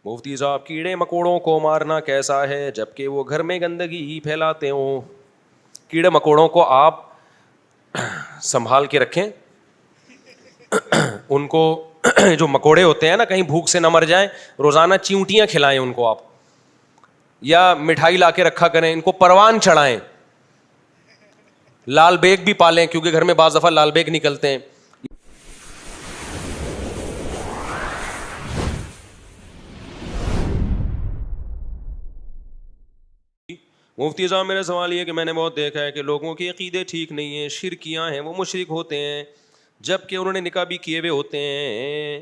مفتی صاحب کیڑے مکوڑوں کو مارنا کیسا ہے جبکہ وہ گھر میں گندگی ہی پھیلاتے ہوں؟ کیڑے مکوڑوں کو آپ سنبھال کے رکھیں، ان کو جو مکوڑے ہوتے ہیں نا کہیں بھوک سے نہ مر جائیں، روزانہ چیونٹیاں کھلائیں ان کو آپ، یا مٹھائی لا کے رکھا کریں، ان کو پروان چڑھائیں، لال بیگ بھی پالیں کیونکہ گھر میں بعض دفعہ لال بیگ نکلتے ہیں. مفتی صاحب میرا سوال یہ کہ میں نے بہت دیکھا ہے کہ لوگوں کے عقیدے ٹھیک نہیں ہیں، شرکیاں ہیں، وہ مشرک ہوتے ہیں جبکہ انہوں نے نکاح بھی کیے ہوئے ہوتے ہیں،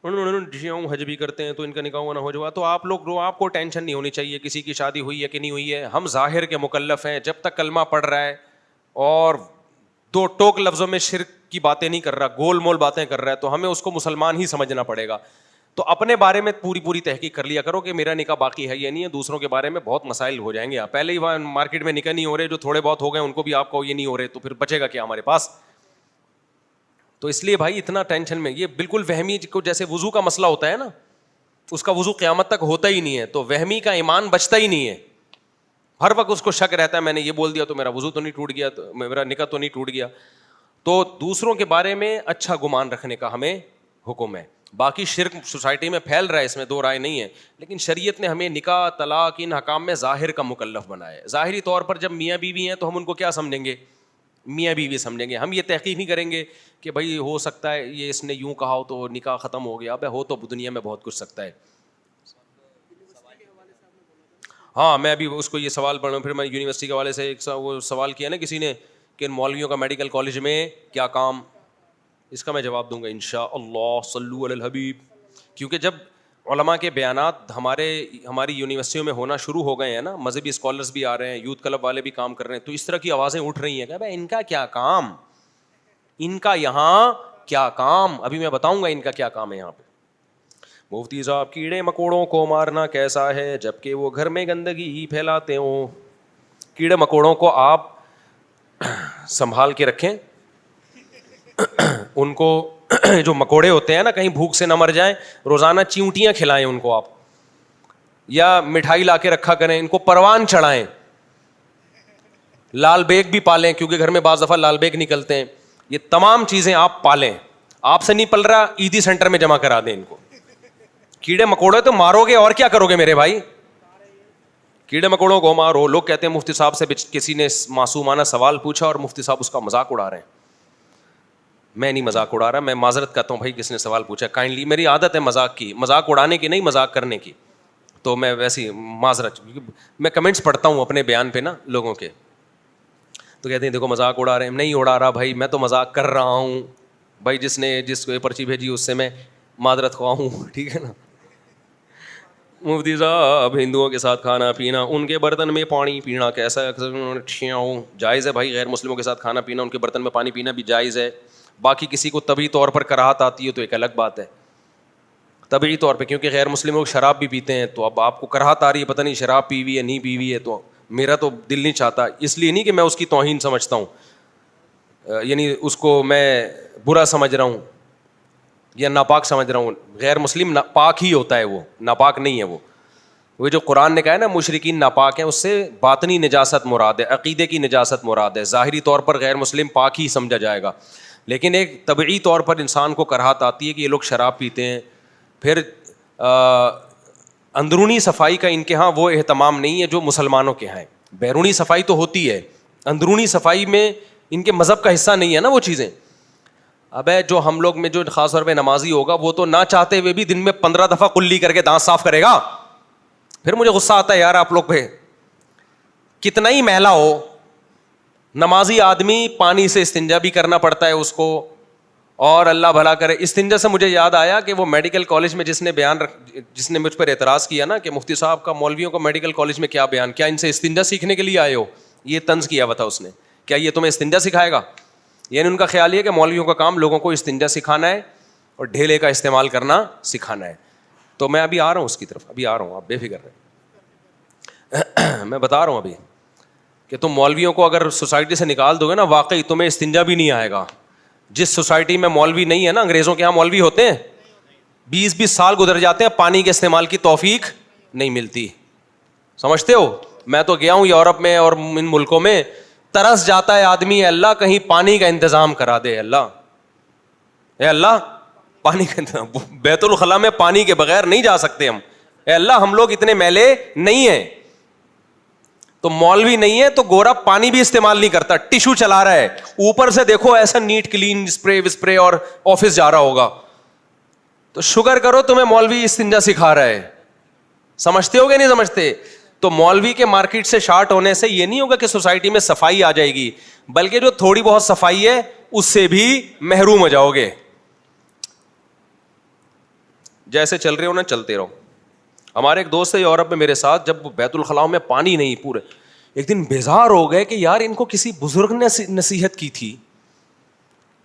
انہوں نے حج بھی کرتے ہیں تو ان کا نکاح نہ ہو جائے. تو آپ لوگ آپ کو ٹینشن نہیں ہونی چاہیے کسی کی شادی ہوئی ہے کہ نہیں ہوئی ہے، ہم ظاہر کے مکلف ہیں. جب تک کلمہ پڑھ رہا ہے اور دو ٹوک لفظوں میں شرک کی باتیں نہیں کر رہا، گول مول باتیں کر رہا ہے، تو ہمیں اس کو مسلمان ہی سمجھنا پڑے گا. تو اپنے بارے میں پوری تحقیق کر لیا کرو کہ میرا نکاح باقی ہے یا نہیں ہے. دوسروں کے بارے میں بہت مسائل ہو جائیں گے. آپ پہلے ہی وہاں مارکیٹ میں نکاح نہیں ہو رہے، جو تھوڑے بہت ہو گئے ان کو بھی آپ کو یہ نہیں ہو رہے، تو پھر بچے گا کیا ہمارے پاس؟ تو اس لیے بھائی اتنا ٹینشن میں، یہ بالکل وہمی کو جیسے وضو کا مسئلہ ہوتا ہے نا، اس کا وضو قیامت تک ہوتا ہی نہیں ہے، تو وہمی کا ایمان بچتا ہی نہیں ہے. ہر وقت اس کو شک رہتا ہے میں نے یہ بول دیا تو میرا وضو تو نہیں ٹوٹ گیا، تو میرا نکاح تو نہیں ٹوٹ گیا. تو دوسروں کے بارے میں اچھا گمان رکھنے کا ہمیں حکم ہے. باقی شرک سوسائٹی میں پھیل رہا ہے، اس میں دو رائے نہیں ہے، لیکن شریعت نے ہمیں نکاح طلاق ان حکام میں ظاہر کا مکلف بنایا ہے. ظاہری طور پر جب میاں بیوی ہیں تو ہم ان کو کیا سمجھیں گے؟ میاں بیوی سمجھیں گے. ہم یہ تحقیق نہیں کریں گے کہ بھائی ہو سکتا ہے یہ اس نے یوں کہا ہو تو نکاح ختم ہو گیا. اب ہو تو دنیا میں بہت کچھ سکتا ہے. ہاں میں ابھی اس کو یہ سوال پڑھا، پھر میں یونیورسٹی کے حوالے سے ایک وہ سوال کیا نا کسی نے کہ مولویوں کا میڈیکل کالج میں کیا کام، اس کا میں جواب دوں گا انشاءاللہ. صلو علی الحبیب. کیونکہ جب علماء کے بیانات ہماری یونیورسٹیوں میں ہونا شروع ہو گئے ہیں نا، مذہبی اسکالرس بھی آ رہے ہیں، یوتھ کلب والے بھی کام کر رہے ہیں، تو اس طرح کی آوازیں اٹھ رہی ہیں کہ بھائی ان کا کیا کام، ان کا یہاں کیا کام. ابھی میں بتاؤں گا ان کا کیا کام ہے یہاں پہ. مفتی صاحب کیڑے مکوڑوں کو مارنا کیسا ہے جبکہ وہ گھر میں گندگی ہی پھیلاتے ہوں؟ کیڑے مکوڑوں کو آپ سنبھال کے رکھیں، ان کو جو مکوڑے ہوتے ہیں نا کہیں بھوک سے نہ مر جائیں، روزانہ چیونٹیاں کھلائیں ان کو آپ، یا مٹھائی لا کے رکھا کریں، ان کو پروان چڑھائیں، لال بیگ بھی پالیں کیونکہ گھر میں بعض دفعہ لال بیگ نکلتے ہیں. یہ تمام چیزیں آپ پالیں. آپ سے نہیں پل رہا، عیدی سینٹر میں جمع کرا دیں ان کو. کیڑے مکوڑے تو مارو گے اور کیا کرو گے میرے بھائی؟ کیڑے مکوڑوں کو مارو. لوگ کہتے ہیں مفتی صاحب سے کسی نے معصومانہ سوال پوچھا اور مفتی صاحب اس کا مذاق اڑا رہے ہیں. میں نہیں مذاق اڑا رہا، میں معذرت کرتا ہوں بھائی کس نے سوال پوچھا، کائنڈلی میری عادت ہے مذاق کی، مذاق اڑانے کی نہیں، مذاق کرنے کی. تو میں ویسی معذرت، میں کمنٹس پڑھتا ہوں اپنے بیان پہ نا لوگوں کے، تو کہتے ہیں دیکھو مذاق اڑا رہے ہیں. نہیں اڑا رہا بھائی، میں تو مذاق کر رہا ہوں بھائی. جس کو یہ پرچی بھیجی اس سے میں معذرت خواہ ہوں، ٹھیک ہے نا. مفتی صاحب ہندوؤں کے ساتھ کھانا پینا، ان کے برتن میں پانی پینا کیسا ہے؟ جائز ہے بھائی، غیر مسلموں کے ساتھ کھانا پینا، ان کے برتن میں پانی پینا بھی جائز ہے. باقی کسی کو طبعی طور پر کراہت آتی ہے تو ایک الگ بات ہے. طبعی طور پہ کیونکہ غیر مسلم لوگ شراب بھی پیتے ہیں، تو اب آپ کو کراہت آ رہی ہے، پتہ نہیں شراب پی ہوئی ہے نہیں پی ہوئی ہے، تو میرا تو دل نہیں چاہتا. اس لیے نہیں کہ میں اس کی توہین سمجھتا ہوں، یعنی اس کو میں برا سمجھ رہا ہوں یا ناپاک سمجھ رہا ہوں. غیر مسلم پاک ہی ہوتا ہے، وہ ناپاک نہیں ہے. وہ جو قرآن نے کہا ہے نا مشرکین ناپاک ہیں، اس سے باطنی نجاست مراد ہے، عقیدے کی نجاست مراد ہے. ظاہری طور پر غیر مسلم پاک ہی سمجھا جائے گا، لیکن ایک طبعی طور پر انسان کو کراہت آتی ہے کہ یہ لوگ شراب پیتے ہیں. پھر اندرونی صفائی کا ان کے ہاں وہ اہتمام نہیں ہے جو مسلمانوں کے ہیں. بیرونی صفائی تو ہوتی ہے، اندرونی صفائی میں ان کے مذہب کا حصہ نہیں ہے نا وہ چیزیں. اب جو ہم لوگ میں جو خاص طور پہ نمازی ہوگا، وہ تو نہ چاہتے ہوئے بھی دن میں 15 دفعہ کلی کر کے دانت صاف کرے گا. پھر مجھے غصہ آتا ہے یار آپ لوگ پہ، کتنا ہی میلا ہو، نمازی آدمی پانی سے استنجا بھی کرنا پڑتا ہے اس کو، اور اللہ بھلا کرے. استنجا سے مجھے یاد آیا کہ وہ میڈیکل کالج میں جس نے مجھ پر اعتراض کیا نا کہ مفتی صاحب کا مولویوں کو میڈیکل کالج میں کیا بیان، کیا ان سے استنجا سیکھنے کے لیے آئے ہو؟ یہ طنز کیا ہوا تھا اس نے، کیا یہ تمہیں استنجا سکھائے گا؟ یعنی ان کا خیال یہ کہ مولویوں کا کام لوگوں کو استنجا سکھانا ہے اور ڈھیلے کا استعمال کرنا سکھانا ہے. تو میں ابھی آ رہا ہوں اس کی طرف، ابھی آ رہا ہوں، آپ بے فکر رہیں. میں بتا رہا ہوں ابھی کہ تم مولویوں کو اگر سوسائٹی سے نکال دو گے نا، واقعی تمہیں استنجا بھی نہیں آئے گا. جس سوسائٹی میں مولوی نہیں ہے نا، انگریزوں کے یہاں مولوی ہوتے ہیں، 20 سال گزر جاتے ہیں, پانی کے استعمال کی توفیق نہیں ملتی. سمجھتے ہو؟ میں تو گیا ہوں یورپ میں اور ان ملکوں میں, ترس جاتا ہے آدمی, اے اللہ کہیں پانی کا انتظام کرا دے, اللہ اے اللہ پانی کا انتظام. بیت الخلاء میں پانی کے بغیر نہیں جا سکتے ہم, اے اللہ ہم لوگ اتنے میلے نہیں ہیں. تو مولوی نہیں ہے تو گورا پانی بھی استعمال نہیں کرتا, ٹیشو چلا رہا ہے, اوپر سے دیکھو ایسا نیٹ کلین اسپرے اور آفس جا رہا ہوگا. تو شکر کرو تمہیں مولوی استنجا سکھا رہا ہے. سمجھتے ہو کہ نہیں سمجھتے؟ تو مولوی کے مارکیٹ سے شارٹ ہونے سے یہ نہیں ہوگا کہ سوسائٹی میں صفائی آ جائے گی, بلکہ جو تھوڑی بہت صفائی ہے اس سے بھی محروم ہو جاؤ گے. جیسے چل رہے ہو نا چلتے رہو. ہمارے ایک دوست ہے یورپ میں میرے ساتھ, جب بیت الخلاء میں پانی نہیں پورے, ایک دن بیزار ہو گئے کہ یار ان کو کسی بزرگ نے نصیحت کی تھی,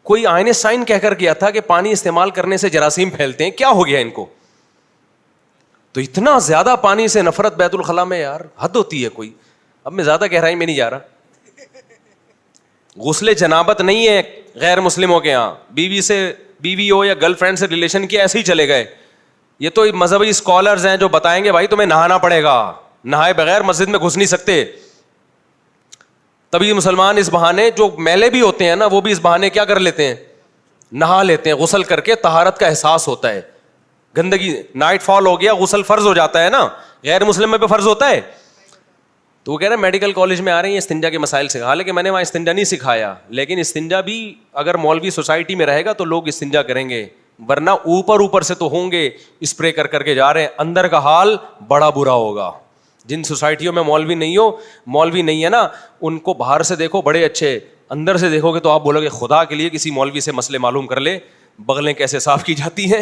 کوئی آئنسٹائن کہہ کر گیا تھا کہ پانی استعمال کرنے سے جراثیم پھیلتے ہیں, کیا ہو گیا ان کو؟ تو اتنا زیادہ پانی سے نفرت بیت الخلاء میں, یار حد ہوتی ہے کوئی. اب میں زیادہ گہرائی میں نہیں جا رہا. غسل جنابت نہیں ہے غیر مسلموں کے یہاں, بیوی ہو یا گرل فرینڈ سے ریلیشن کیا ایسے ہی چلے گئے. یہ تو مذہبی اسکالرز ہیں جو بتائیں گے بھائی تمہیں نہانا پڑے گا, نہائے بغیر مسجد میں گھس نہیں سکتے. تبھی مسلمان اس بہانے, جو میلے بھی ہوتے ہیں نا وہ بھی اس بہانے کیا کر لیتے ہیں, نہا لیتے ہیں. غسل کر کے طہارت کا احساس ہوتا ہے. گندگی, نائٹ فال ہو گیا, غسل فرض ہو جاتا ہے نا, غیر مسلم میں بھی فرض ہوتا ہے. تو وہ کہہ رہے ہیں میڈیکل کالج میں آ رہے ہیں استنجا کے مسائل سے. حالانکہ میں نے وہاں استنجا نہیں سکھایا, لیکن استنجا بھی اگر مولوی سوسائٹی میں رہے گا تو لوگ استنجا کریں گے, ورنہ اوپر سے تو ہوں گے اسپرے کر کے جا رہے ہیں, اندر کا حال بڑا برا ہوگا. جن سوسائٹیوں میں مولوی نہیں ہے نا, ان کو باہر سے دیکھو بڑے اچھے, اندر سے دیکھو گے تو آپ بولو گے خدا کے لیے کسی مولوی سے مسئلے معلوم کر لے, بغلیں کیسے صاف کی جاتی ہیں,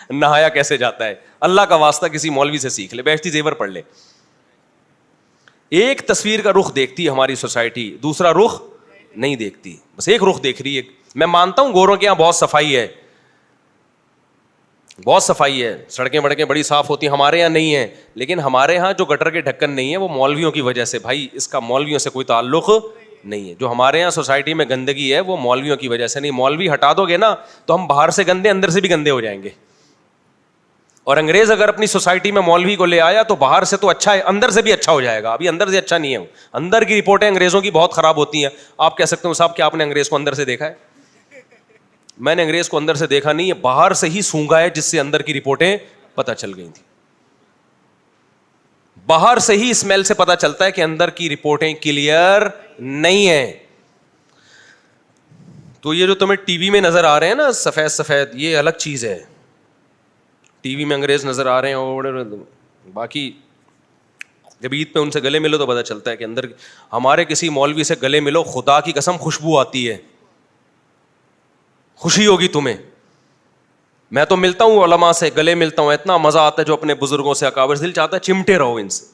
نہایا کیسے جاتا ہے, اللہ کا واسطہ کسی مولوی سے سیکھ لے, بیشتی زیور پڑھ لے. ایک تصویر کا رخ دیکھتی ہے ہماری سوسائٹی, دوسرا رخ نہیں دیکھتی, بس ایک رخ دیکھ رہی ہے. میں مانتا ہوں گوروں کے یہاں بہت صفائی ہے, سڑکیں وڑکیں بڑی صاف ہوتی ہیں, ہمارے یہاں نہیں ہے. لیکن ہمارے یہاں جو گٹر کے ڈھکن نہیں ہے وہ مولویوں کی وجہ سے, بھائی اس کا مولویوں سے کوئی تعلق نہیں ہے. جو ہمارے یہاں سوسائٹی میں گندگی ہے وہ مولویوں کی وجہ سے نہیں. مولوی ہٹا دو گے نا تو ہم باہر سے گندے اندر سے بھی گندے ہو جائیں گے. اور انگریز اگر اپنی سوسائٹی میں مولوی کو لے آیا تو باہر سے تو اچھا ہے, اندر سے بھی اچھا ہو جائے گا. ابھی اندر سے اچھا نہیں ہے, اندر کی رپورٹیں انگریزوں کی بہت خراب ہوتی ہیں. آپ کہہ سکتے ہو صاحب کیا آپ نے انگریز کو اندر سے دیکھا ہے؟ میں نے انگریز کو اندر سے دیکھا نہیں ہے, باہر سے ہی سونگا ہے جس سے اندر کی رپورٹیں پتہ چل گئی تھی. باہر سے ہی اسمیل سے پتہ چلتا ہے کہ اندر کی رپورٹیں کلیئر نہیں ہیں. تو یہ جو تمہیں ٹی وی میں نظر آ رہے ہیں نا سفید, یہ الگ چیز ہے. ٹی وی میں انگریز نظر آ رہے ہیں اور باقی جب عید پہ ان سے گلے ملو تو پتہ چلتا ہے کہ اندر. ہمارے کسی مولوی سے گلے ملو, خدا کی قسم خوشبو آتی ہے, خوشی ہوگی تمہیں. میں تو ملتا ہوں علماء سے, گلے ملتا ہوں, اتنا مزہ آتا ہے جو اپنے بزرگوں سے اکابر سے, دل چاہتا ہے چمٹے رہو ان سے.